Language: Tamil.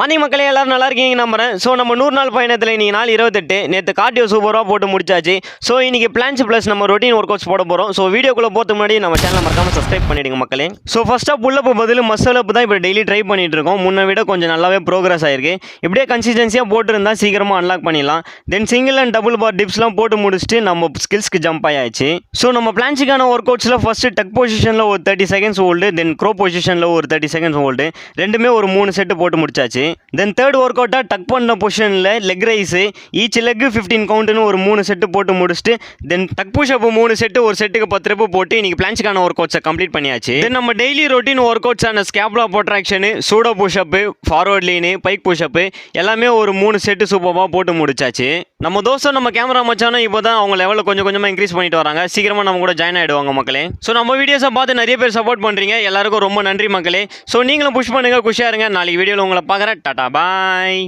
மணி மக்களே எல்லாரும் நல்லா இருக்கீங்க நம்புறேன். ஸோ நம்ம 100 நாள் பயணத்தில் இன்றைக்கி நாள் 28 நேற்று கார்டியோ சூப்பராக போட்டு முடிச்சாச்சு. ஸோ இன்றைக்கி பிளான்ஸ் ப்ளஸ் நம்ம ரொட்டீன் ஒர்க் அவுட்ஸ் போட போகிறோம். ஸோ வீடியோக்குள்ளே போகிறதுக்கு முன்னாடி நம்ம சேனலை மறக்காமல் சப்ஸ்கிரைப் பண்ணிவிடுங்க மக்களே. ஸோ ஃபஸ்ட்டாக புல்லப்பு பதில் மசில் அப் தான் இப்போ டெய்லி ட்ரை பண்ணிட்டு இருக்கோம். முன்னை விட கொஞ்சம் நல்லாவே ப்ரோக்ரஸ் ஆயிருக்கு. இப்படியே கன்சிஸ்டன்சியாக போட்டுருந்தா சீக்கிரமாக அன்லாக் பண்ணிடலாம். தென் சிங்கிள் அண்ட் டபுள் பார் டிப்ஸ்லாம் போட்டு முடிச்சுட்டு நம்ம ஸ்கில்ஸ்க்கு ஜம்ப் ஆயாச்சு. ஸோ நம்ம பிளான்ஸுக்கான ஒர்க் அவுட்ஸில் ஃபஸ்ட்டு டக் பொசிஷனில் ஒரு 30 செகண்ட்ஸ் ஹோல்டு, தென் க்ரோ பொசிஷனில் ஒரு 30 செகண்ட்ஸ் ஹோல்டு, ரெண்டுமே ஒரு 3 செட்டு போட்டு முடிச்சாச்சு. தென் தேர்ட் ஒர்க் அவுட்டாக டக் பண்ண பொசிஷனில் லெக் ரைஸு ஈச் லெக் 15 கவுண்ட்னு ஒரு 3 செட்டு போட்டு முடிச்சுட்டு தென் டக் புஷ்அப் 3 செட்டு, ஒரு செட்டுக்கு 10 ரெப்பு போட்டு இன்றைக்கி பிளான்ஸுக்கான ஒர்க் அவுட்ஸை கம்ப்ளீட் பண்ணியாச்சு. தென் நம்ம டெய்லி ரொட்டீன் ஒர்க் அவுட்ஸான scapula protraction, pseudo pushup, forward lean, pike pushup எல்லாமே ஒரு 3 செட்டு சூப்பராக போட்டு முடிச்சாச்சு. நம்ம தோசை நம்ம கேமரா மச்சானோ இப்போ தான் அவங்க லெவலில் கொஞ்சம் கொஞ்சமாக இன்க்ரீஸ் பண்ணிட்டு வராங்க. சீக்கிரமாக நம்ம கூட ஜாயின் ஆகிடுவாங்க மக்களே. ஸோ நம்ம வீடியோஸை பார்த்து நிறைய பேர் சப்போர்ட் பண்ணுறீங்க. எல்லாருக்கும் ரொம்ப நன்றி மக்களே. ஸோ நீங்களும் புஷ் பண்ணுங்கள், குஷியாக இருங்க. நாளைக்கு வீடியோவில் உங்களை பார்க்குறேன். டாடா பாய்.